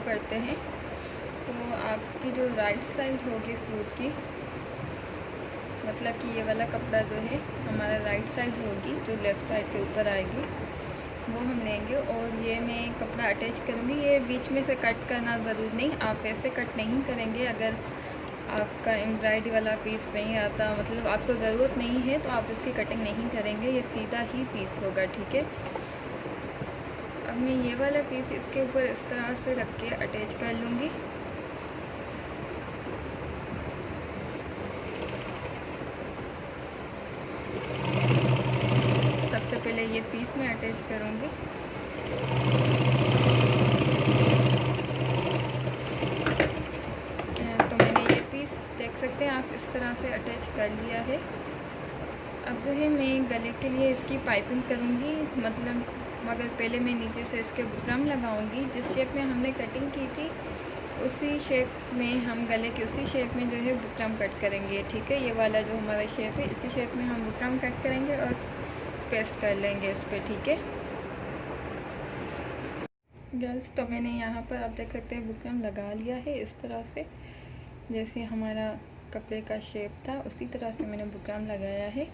करते हैं। तो आपकी जो राइट साइड होगी सूट की, मतलब कि ये वाला कपड़ा जो है हमारा राइट साइड होगी, जो लेफ़्ट साइड के ऊपर आएगी वो हम लेंगे। और ये मैं कपड़ा अटैच करूँगी। ये बीच में से कट करना ज़रूर नहीं, आप ऐसे कट नहीं करेंगे। अगर आपका एम्ब्रॉयडरी वाला पीस नहीं आता, मतलब आपको ज़रूरत नहीं है, तो आप इसकी कटिंग नहीं करेंगे, ये सीधा ही पीस होगा, ठीक है। अब मैं ये वाला पीस इसके ऊपर इस तरह से रख के अटैच कर लूँगी। सबसे पहले ये पीस में अटैच करूँगी। तो मैंने ये पीस देख सकते हैं आप, इस तरह से अटैच कर लिया है। अब जो है मैं गले के लिए इसकी पाइपिंग करूँगी, मतलब मगर पहले मैं नीचे से इसके बुकरम लगाऊंगी। जिस शेप में हमने कटिंग की थी उसी शेप में हम गले के उसी शेप में जो है बुकरम कट करेंगे, ठीक है। ये वाला जो हमारा शेप है इसी शेप में हम बुकरम कट करेंगे और पेस्ट कर लेंगे इस पर, ठीक है गर्ल्स। तो मैंने यहाँ पर आप देख सकते हैं बुकरम लगा लिया है इस तरह से, जैसे हमारा कपड़े का शेप था उसी तरह से मैंने बुकरम लगाया है।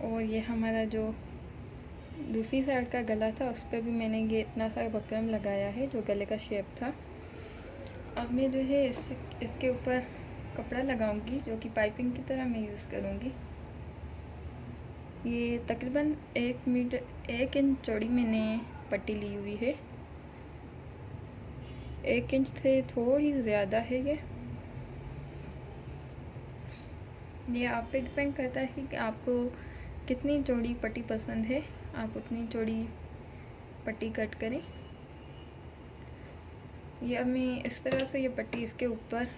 और ये हमारा जो दूसरी साइड का गला था उस पर भी मैंने ये इतना सा बुकरम लगाया है जो गले का शेप था। अब मैं जो है इसके ऊपर कपड़ा लगाऊंगी जो कि पाइपिंग की तरह मैं यूज़ करूंगी। ये तकरीबन 1 इंच चौड़ी मैंने पट्टी ली हुई है। 1 इंच से थोड़ी ज़्यादा है ये आप पे डिपेंड करता है कि आपको कितनी चौड़ी पट्टी पसंद है, आप उतनी चौड़ी पट्टी कट करें। ये अब मैं इस तरह से ये पट्टी इसके ऊपर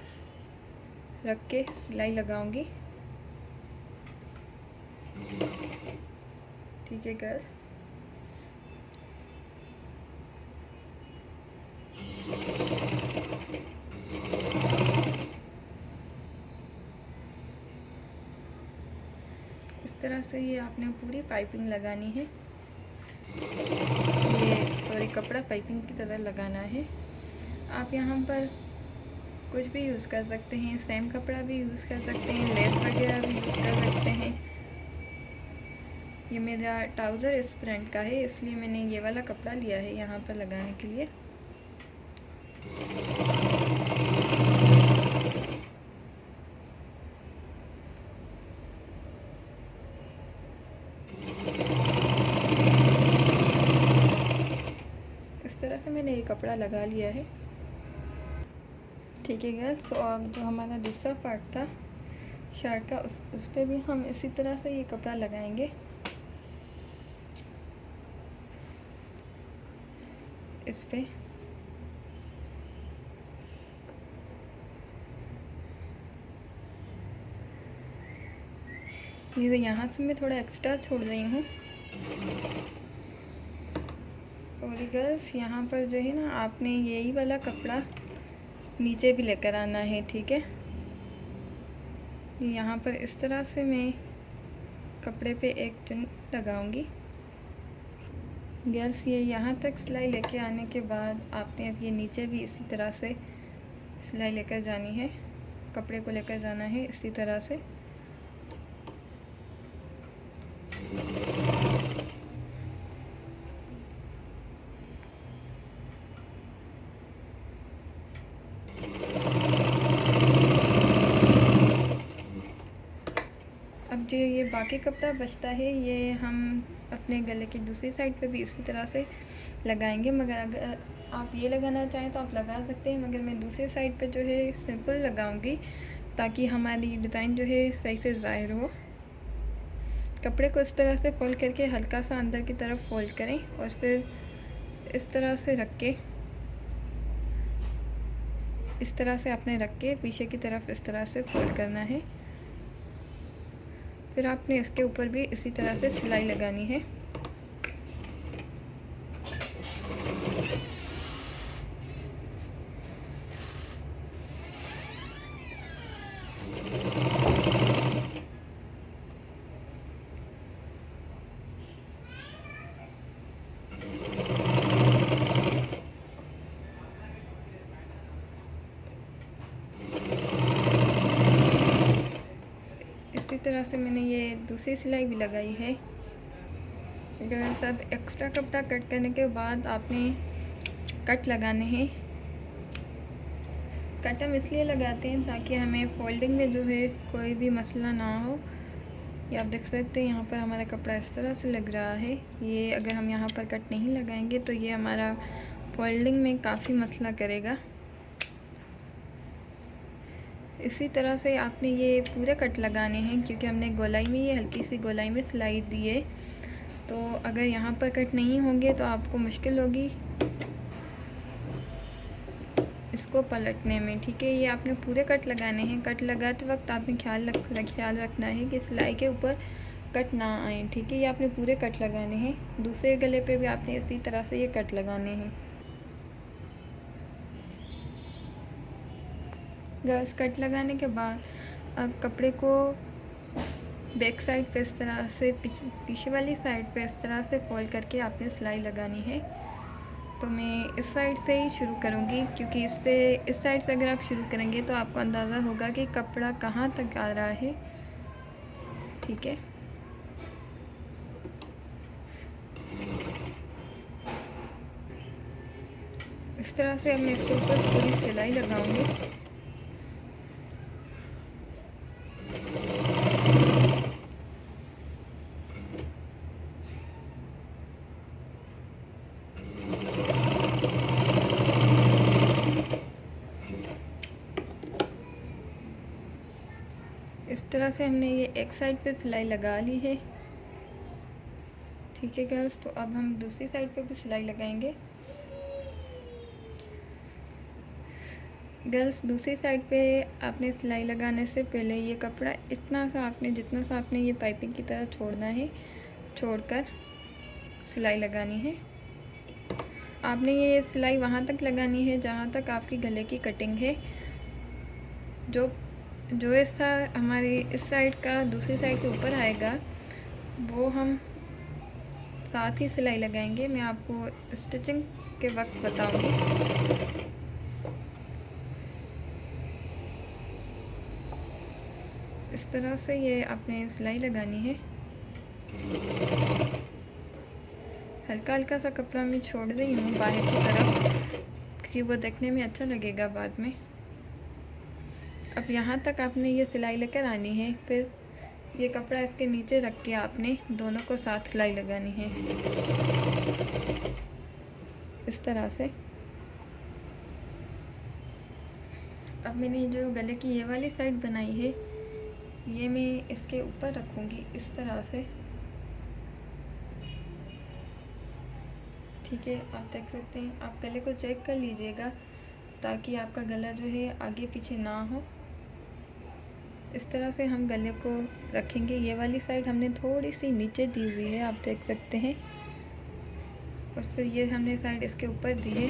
रख के सिलाई लगाऊंगी, ठीक है गर्ल्स। इस तरह से ये आपने पूरी पाइपिंग लगानी है। ये कपड़ा पाइपिंग की तरह लगाना है। आप यहाँ पर कुछ भी यूज़ कर सकते हैं, सेम कपड़ा भी यूज़ कर सकते हैं, लेस वगैरह भी यूज़ कर सकते हैं। ये मेरा ट्राउज़र इस प्रिंट का है, इसलिए मैंने ये वाला कपड़ा लिया है यहाँ पर लगाने के लिए। इस तरह से मैंने ये कपड़ा लगा लिया है, ठीक है गर्ल्स। तो अब जो हमारा दूसरा पार्ट था शर्ट का उस पर भी हम इसी तरह से ये कपड़ा लगाएंगे। इस पे ये यहाँ से मैं थोड़ा एक्स्ट्रा छोड़ रही हूँ, सॉरी गर्ल्स। यहाँ पर जो है ना आपने यही वाला कपड़ा नीचे भी लेकर आना है, ठीक है। यहाँ पर इस तरह से मैं कपड़े पे एक चुन लगाऊंगी। गर्ल्स ये यहाँ तक सिलाई लेके आने के बाद आपने अब ये नीचे भी इसी तरह से सिलाई लेकर जानी है, कपड़े को लेकर जाना है इसी तरह से। अब जो ये बाकी कपड़ा बचता है ये हम अपने गले की दूसरी साइड पे भी इसी तरह से लगाएंगे। मगर अगर आप ये लगाना चाहें तो आप लगा सकते हैं, मगर मैं दूसरी साइड पे जो है सिंपल लगाऊंगी ताकि हमारी डिज़ाइन जो है सही से ज़ाहिर हो। कपड़े को इस तरह से फोल्ड करके हल्का सा अंदर की तरफ फोल्ड करें और फिर इस तरह से रख के, इस तरह से आपने रख के पीछे की तरफ इस तरह से फोल्ड करना है। फिर आपने इसके ऊपर भी इसी तरह से सिलाई लगानी है। इसी तरह से मैंने ये दूसरी सिलाई भी लगाई है। सब एक्स्ट्रा कपड़ा कट करने के बाद आपने कट लगाने हैं। कट हम इसलिए लगाते हैं ताकि हमें फोल्डिंग में जो है कोई भी मसला ना हो। ये आप देख सकते हैं यहाँ पर हमारा कपड़ा इस तरह से लग रहा है। ये अगर हम यहाँ पर कट नहीं लगाएंगे तो ये हमारा फोल्डिंग में काफ़ी मसला करेगा। इसी तरह से आपने ये पूरे कट लगाने हैं, क्योंकि हमने गोलाई में ये हल्की सी गोलाई में सिलाई दी है। तो अगर यहाँ पर कट नहीं होंगे तो आपको मुश्किल होगी इसको पलटने में। ठीक है, ये आपने पूरे कट लगाने हैं। कट लगाते वक्त आपने ख्याल रखना है कि सिलाई के ऊपर कट ना आए। ठीक है, ये आपने पूरे कट लगाने हैं। दूसरे गले पे भी आपने इसी तरह से ये कट लगाने हैं। गर्ल्स, कट लगाने के बाद अब कपड़े को बैक साइड पे इस तरह से पीछे वाली साइड पे इस तरह से फोल्ड करके आपने सिलाई लगानी है। तो मैं इस साइड से ही शुरू करूँगी, क्योंकि इस साइड से अगर आप शुरू करेंगे तो आपको अंदाज़ा होगा कि कपड़ा कहाँ तक आ रहा है। ठीक है, इस तरह से अब मैं इसके ऊपर पूरी सिलाई लगाऊंगी। इस तरह से हमने ये एक साइड पे सिलाई लगा ली है। ठीक है गर्ल्स, तो अब हम दूसरी साइड पे भी सिलाई लगाएंगे। गर्ल्स, दूसरी साइड पे आपने सिलाई लगाने से पहले ये कपड़ा जितना सा आपने ये पाइपिंग की तरह छोड़ना है, छोड़कर सिलाई लगानी है। आपने ये सिलाई वहाँ तक लगानी है जहाँ तक आपकी गले की कटिंग है। जो हिस्सा हमारी इस साइड का दूसरी साइड के ऊपर आएगा वो हम साथ ही सिलाई लगाएंगे। मैं आपको स्टिचिंग के वक्त बताऊंगी। इस तरह से ये आपने सिलाई लगानी है। हल्का हल्का सा कपड़ा मैं छोड़ रही हूँ बाहर की तरफ, क्योंकि वो देखने में अच्छा लगेगा बाद में। अब यहाँ तक आपने ये सिलाई लेकर आनी है। फिर ये कपड़ा इसके नीचे रख के आपने दोनों को साथ सिलाई लगानी है इस तरह से। अब मैंने जो गले की ये वाली साइड बनाई है ये मैं इसके ऊपर रखूँगी इस तरह से। ठीक है, आप देख सकते हैं। आप गले को चेक कर लीजिएगा ताकि आपका गला जो है आगे पीछे ना हो। इस तरह से हम गले को रखेंगे। ये वाली साइड हमने थोड़ी सी नीचे दी हुई है, आप देख सकते हैं। और फिर ये हमने साइड इसके ऊपर दी है।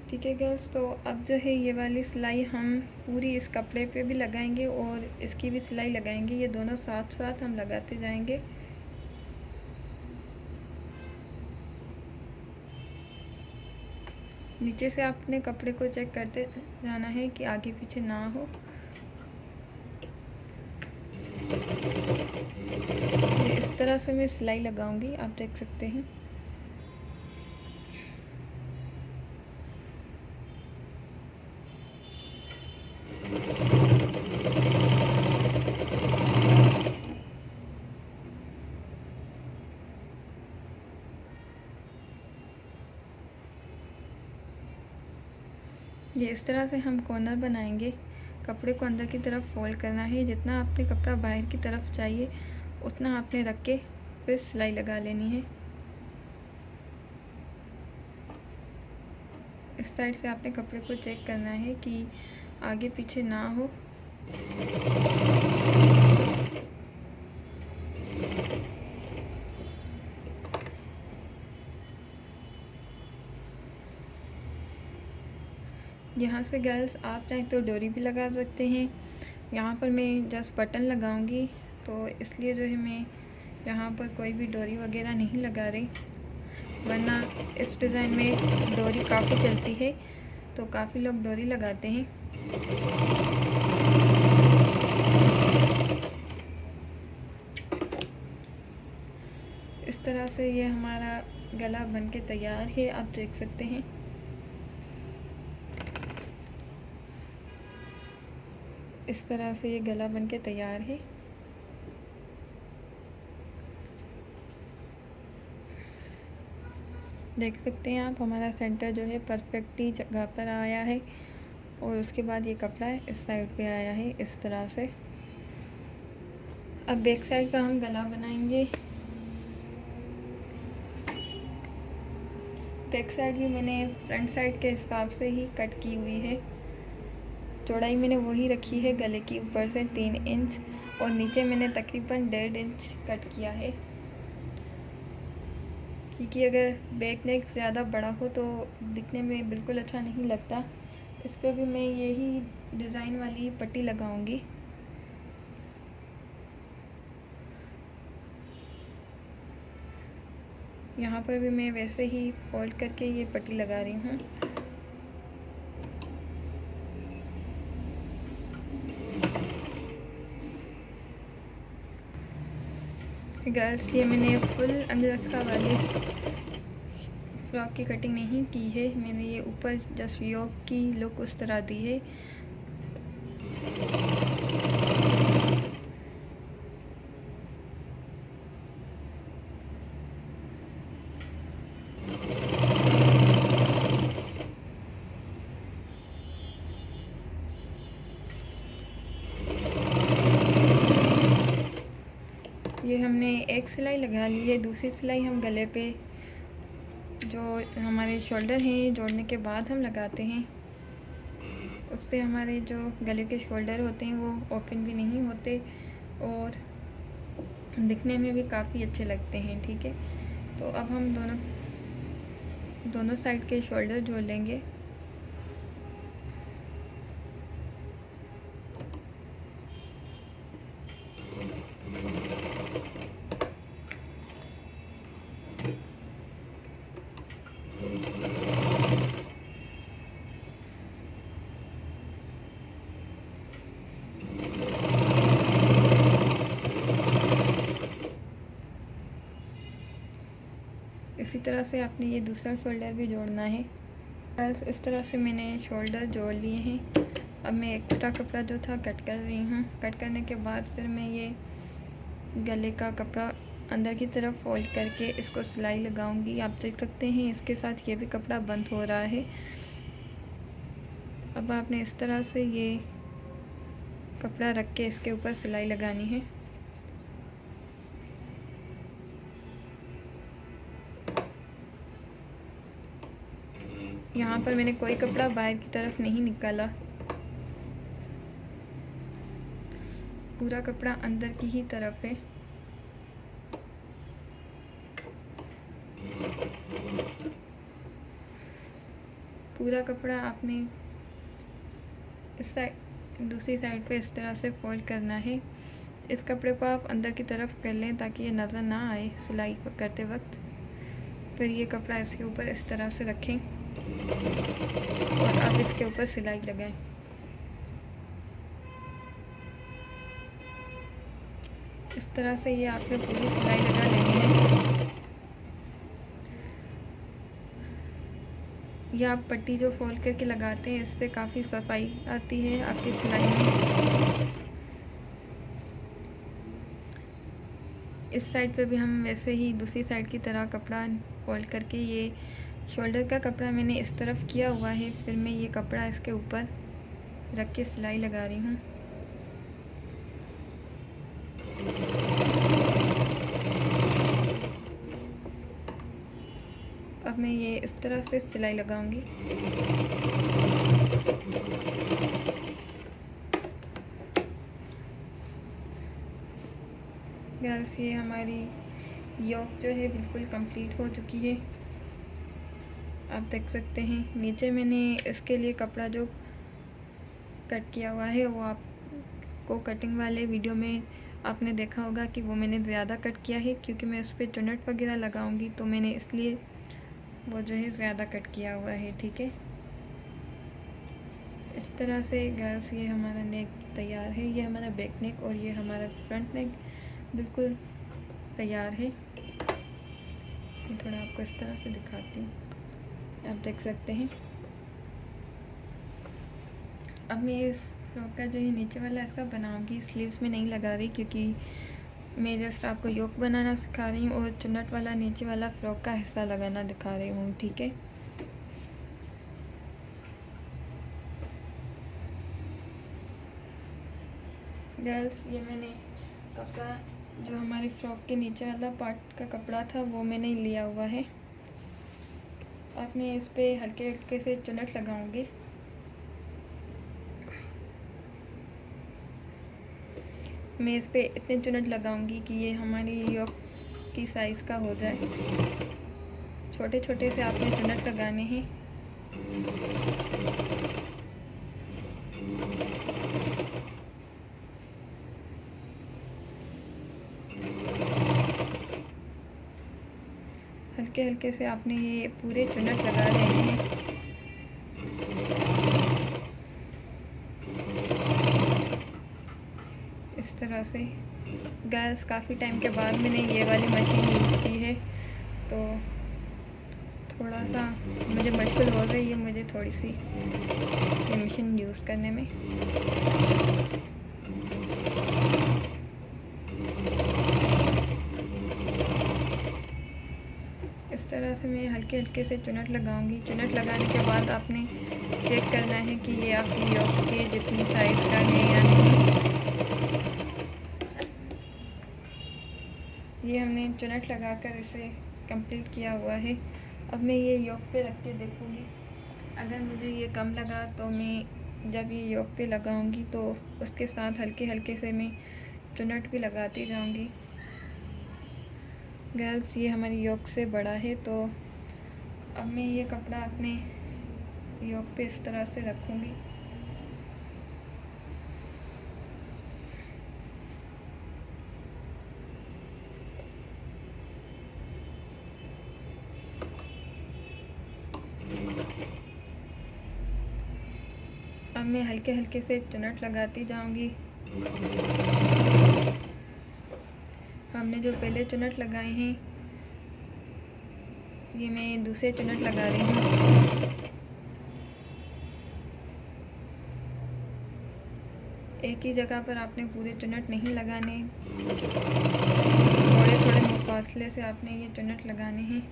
ठीक है गर्ल्स, तो अब जो है ये वाली सिलाई हम पूरी इस कपड़े पे भी लगाएंगे और इसकी भी सिलाई लगाएंगे। ये दोनों साथ साथ हम लगाते जाएंगे। नीचे से आपने कपड़े को चेक करते जाना है कि आगे पीछे ना हो। ये इस तरह से मैं सिलाई लगाऊंगी, आप देख सकते हैं। ये इस तरह से हम कॉर्नर बनाएंगे। कपड़े को अंदर की तरफ फोल्ड करना है। जितना आपने कपड़ा बाहर की तरफ चाहिए उतना आपने रख के फिर सिलाई लगा लेनी है। इस साइड से आपने कपड़े को चेक करना है कि आगे पीछे ना हो। यहाँ से गर्ल्स आप चाहें तो डोरी भी लगा सकते हैं। यहाँ पर मैं जस्ट बटन लगाऊंगी। तो इसलिए जो है मैं यहाँ पर कोई भी डोरी वगैरह नहीं लगा रही, वरना इस डिज़ाइन में डोरी काफ़ी चलती है, तो काफ़ी लोग डोरी लगाते हैं। इस तरह से ये हमारा गला बन के तैयार है, आप देख सकते हैं। इस तरह से ये गला बन के तैयार है। देख सकते हैं आप, हमारा सेंटर जो है परफेक्टली जगह पर आया है, और उसके बाद ये कपड़ा इस साइड पे आया है इस तरह से। अब बैक साइड का हम गला बनाएंगे। बैक साइड भी मैंने फ्रंट साइड के हिसाब से ही कट की हुई है। चौड़ाई मैंने वही रखी है गले की, ऊपर से 3 इंच और नीचे मैंने तकरीबन 1.5 इंच कट किया है, क्योंकि अगर बैक नेक ज़्यादा बड़ा हो तो दिखने में बिल्कुल अच्छा नहीं लगता। इस पर भी मैं यही डिज़ाइन वाली पट्टी लगाऊंगी। यहाँ पर भी मैं वैसे ही फोल्ड करके ये पट्टी लगा रही हूँ। गर्ल्स, ये मैंने फुल अंदरखा वाली फ्रॉक की कटिंग नहीं की है, मैंने ये ऊपर जस्ट योक की लुक उस तरह दी है। ये हमने एक सिलाई लगा ली है, दूसरी सिलाई हम गले पे जो हमारे शोल्डर हैं जोड़ने के बाद हम लगाते हैं। उससे हमारे जो गले के शोल्डर होते हैं वो ओपन भी नहीं होते और दिखने में भी काफ़ी अच्छे लगते हैं। ठीक है, तो अब हम दोनों साइड के शोल्डर जोड़ लेंगे। इसी तरह से आपने ये दूसरा शोल्डर भी जोड़ना है। बस इस तरह से मैंने शोल्डर जोड़ लिए हैं। अब मैं एक्स्ट्रा कपड़ा जो था कट कर रही हूँ। कट करने के बाद फिर मैं ये गले का कपड़ा अंदर की तरफ फोल्ड करके इसको सिलाई लगाऊंगी। आप देख सकते हैं इसके साथ ये भी कपड़ा बंद हो रहा है। अब आपने इस तरह से ये कपड़ा रख के इसके ऊपर सिलाई लगानी है। यहाँ पर मैंने कोई कपड़ा बाहर की तरफ नहीं निकाला, पूरा कपड़ा अंदर की ही तरफ है। पूरा कपड़ा आपने इस साइड दूसरी साइड पे इस तरह से फोल्ड करना है। इस कपड़े को आप अंदर की तरफ कर लें ताकि ये नज़र ना आए सिलाई करते वक्त। फिर ये कपड़ा इसके ऊपर इस तरह से रखें और आप इसके ऊपर सिलाई लगाएं। इस तरह से ये आपने पूरी सिलाई लगा लेनी है। यह आप पट्टी जो फोल्ड करके लगाते हैं इससे काफ़ी सफाई आती है आपकी सिलाई में। इस साइड पे भी हम वैसे ही दूसरी साइड की तरह कपड़ा फोल्ड करके, ये शोल्डर का कपड़ा मैंने इस तरफ किया हुआ है, फिर मैं ये कपड़ा इसके ऊपर रख के सिलाई लगा रही हूँ। अब मैं ये इस तरह से सिलाई लगाऊंगी। गाइस, ये हमारी योक जो है बिल्कुल कंप्लीट हो चुकी है। आप देख सकते हैं नीचे मैंने इसके लिए कपड़ा जो कट किया हुआ है वो आपको कटिंग वाले वीडियो में आपने देखा होगा कि वो मैंने ज़्यादा कट किया है, क्योंकि मैं उस पर चुन्नट वगैरह लगाऊंगी तो मैंने इसलिए वो जो है ज़्यादा कट किया हुआ है। ठीक है, इस तरह से गर्ल्स ये हमारा नेक तैयार है। ये हमारा बैक नेक और ये हमारा फ्रंट नेक बिल्कुल तैयार है। मैं थोड़ा आपको इस तरह से दिखाती हूँ, आप देख सकते हैं। अब मैं इस फ्रॉक का जो है नीचे वाला ऐसा बनाऊंगी, स्लीव्स में नहीं लगा रही, क्योंकि मैं जस्ट आपको योक बनाना सिखा रही हूँ और चुन्नट वाला नीचे वाला फ्रॉक का हिस्सा लगाना दिखा रही हूँ। ठीक है, गर्ल्स ये मैंने कपड़ा जो हमारी फ्रॉक के नीचे वाला पार्ट का कपड़ा था वो मैंने लिया हुआ है। अब मैं इस पे हल्के हल्के से चुन्नट लगाऊंगी। मैं इस पे इतने चुन्नट लगाऊंगी कि ये हमारी योक की साइज़ का हो जाए। छोटे छोटे से आपने चुन्नट लगाने हैं। हल्के हल्के से आपने ये पूरे चुन्नट लगा लेने हैं। इस तरह से गैस काफ़ी टाइम के बाद मैंने ये वाली मशीन यूज़ की है, तो थोड़ा सा मुझे मुश्किल हो रही है मुझे थोड़ी सी ये मशीन यूज़ करने में। इस तरह से मैं हल्के हल्के से चुन्नट लगाऊंगी। चुन्नट लगाने के बाद आपने चेक करना है कि ये आपकी योक के जितनी साइज़ का है या नहीं। ये हमने चुन्नट लगाकर इसे कंप्लीट किया हुआ है। अब मैं ये योक पे रख के देखूँगी, अगर मुझे ये कम लगा तो मैं जब ये योक पे लगाऊंगी तो उसके साथ हल्के हल्के से मैं चुन्नट भी लगाती जाऊंगी। गर्ल्स ये हमारी योक से बड़ा है, तो अब मैं ये कपड़ा अपने योक पे इस तरह से रखूँगी। अब मैं हल्के हल्के से चुन्नट लगाती जाऊंगी। हमने जो पहले चुन्नट लगाए हैं ये मैं दूसरे चुन्नट लगा रही हूँ। एक ही जगह पर आपने पूरे चुन्नट नहीं लगाने, थोड़े थोड़े मुफासले से आपने ये चुन्नट लगाने हैं।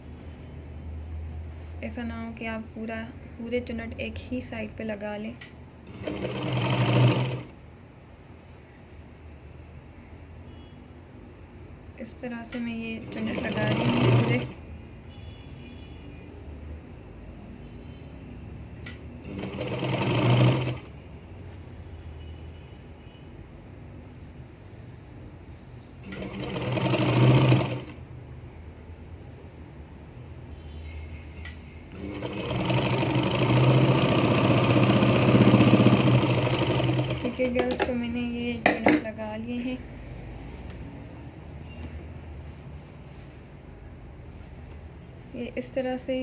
ऐसा ना हो कि आप पूरे चुन्नट एक ही साइड पे लगा लें। इस तरह से मैं ये चुन्नट लगा रही हूँ पूरे। ठीक है गर्ल्स, तो मैंने ये चुन्नट लगा लिए हैं। ये इस तरह से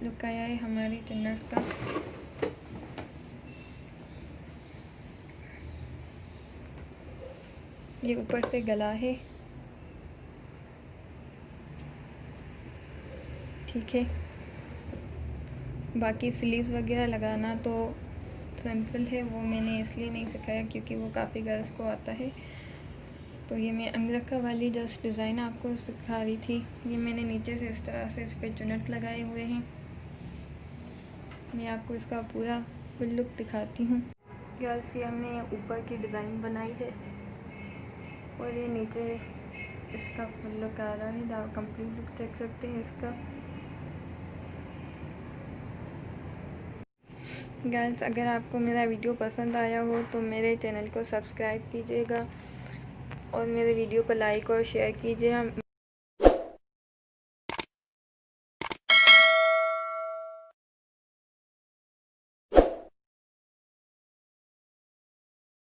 लुक आया है हमारी चुन्नट का। ये ऊपर से गला है। ठीक है, बाकी स्लीव्स वगैरह लगाना तो सिंपल है, वो मैंने इसलिए नहीं सिखाया क्योंकि वो काफ़ी गर्ल्स को आता है। तो ये मैं अंगरखा वाली जस्ट डिज़ाइन आपको सिखा रही थी। ये मैंने नीचे से इस तरह से इस पर चुन्नट लगाए हुए हैं। मैं आपको इसका पूरा फुल लुक दिखाती हूँ। गर्ल्स ये हमने ऊपर की डिज़ाइन बनाई है और ये नीचे इसका फुल लुक आ रहा है। आप कंप्लीट लुक देख सकते हैं इसका। गर्ल्स अगर आपको मेरा वीडियो पसंद आया हो तो मेरे चैनल को सब्सक्राइब कीजिएगा और मेरे वीडियो को लाइक और शेयर कीजिए।